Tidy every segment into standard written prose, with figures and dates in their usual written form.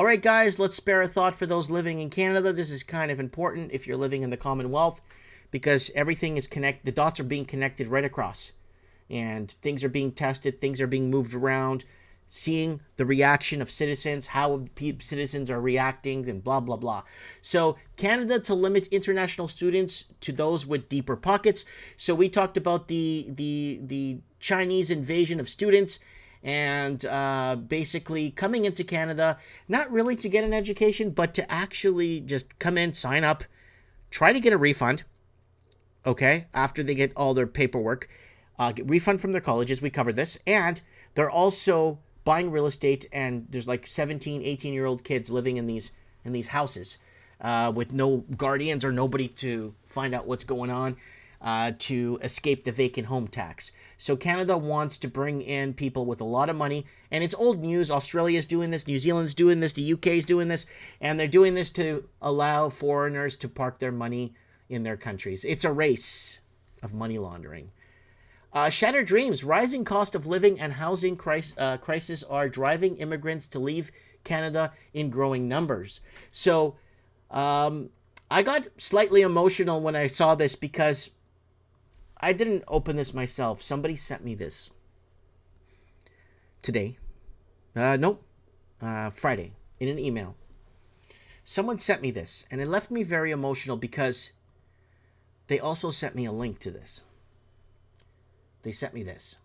right, guys, let's spare a thought for those living in Canada. This is kind of important if you're living in the Commonwealth because everything is connected. The dots are being connected right across. And things are being tested, things are being moved around, seeing the reaction of citizens, how citizens are reacting, and blah, blah, blah. So Canada to limit international students to those with deeper pockets. So we talked about the Chinese invasion of students and basically coming into Canada, not really to get an education, but to actually just come in, sign up, try to get a refund, okay, after they get all their paperwork, get refund from their colleges. We covered this. And they're also buying real estate, and there's like 17, 18-year-old kids living in these houses with no guardians or nobody to find out what's going on to escape the vacant home tax. So Canada wants to bring in people with a lot of money, and it's old news. Australia's doing this, New Zealand's doing this, the UK's doing this, and they're doing this to allow foreigners to park their money in their countries. It's a race of money laundering. Shattered dreams. Rising cost of living and housing crisis are driving immigrants to leave Canada in growing numbers. So I got slightly emotional when I saw this because I didn't open this myself. Somebody sent me this today. Friday in an email. Someone sent me this, and it left me very emotional because they also sent me a link to this. They sent me this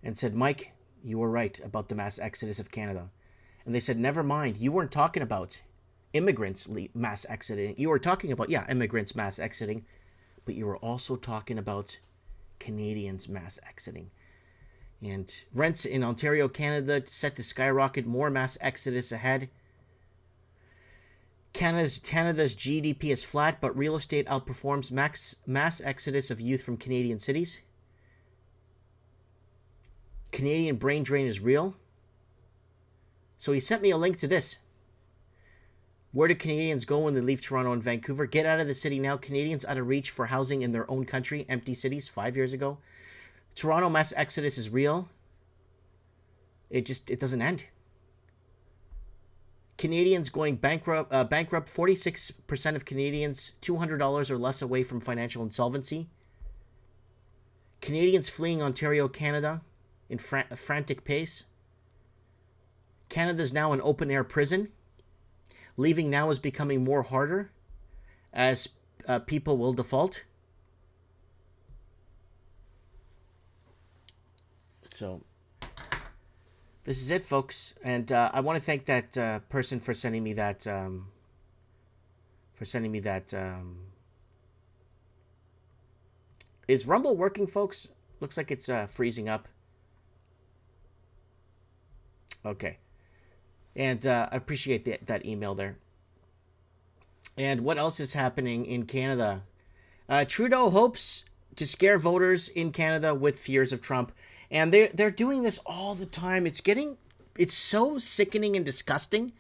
and said, Mike, you were right about the mass exodus of Canada. And they said, never mind, you weren't talking about immigrants mass exiting. You were talking about, immigrants mass exiting, but you were also talking about Canadians mass exiting. And rents in Ontario, Canada set to skyrocket, more mass exodus ahead. Canada's GDP is flat, but real estate outperforms mass exodus of youth from Canadian cities. Canadian brain drain is real. So he sent me a link to this. Where do Canadians go when they leave Toronto and Vancouver? Get out of the city now. Canadians out of reach for housing in their own country. Empty cities 5 years ago. Toronto mass exodus is real. It doesn't end. Canadians going bankrupt. 46% of Canadians $200 or less away from financial insolvency. Canadians fleeing Ontario, Canada in a frantic pace. Canada's now an open-air prison. Leaving now is becoming more harder as people will default. So this is it, folks. And I want to thank that person for sending me that. Is Rumble working, folks? Looks like it's freezing up. Okay. And I appreciate that email there. And what else is happening in Canada? Trudeau hopes to scare voters in Canada with fears of Trump. And they're doing this all the time. It's so sickening and disgusting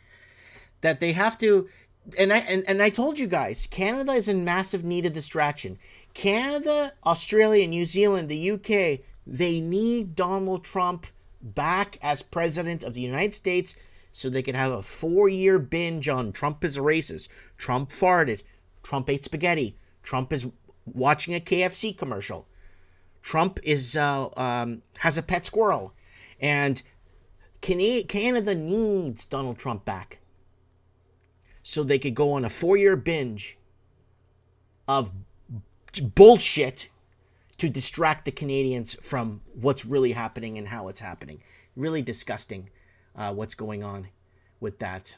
that they have to. And I told you guys, Canada is in massive need of distraction. Canada, Australia, New Zealand, the UK, they need Donald Trump back as president of the United States so they can have a 4-year binge on Trump is racist, Trump farted, Trump ate spaghetti, Trump is watching a KFC commercial, Trump is has a pet squirrel, and Canada needs Donald Trump back so they could go on a 4-year binge of bullshit to distract the Canadians from what's really happening and how it's happening. Really disgusting what's going on with that.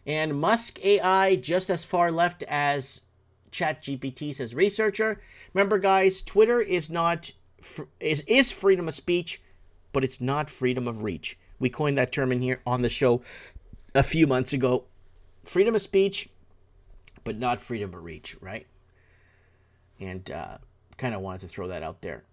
And Musk AI just as far left as ChatGPT, says researcher. Remember, guys, Twitter is freedom of speech, but it's not freedom of reach. We coined that term in here on the show a few months ago. Freedom of speech, but not freedom of reach, right? And kind of wanted to throw that out there.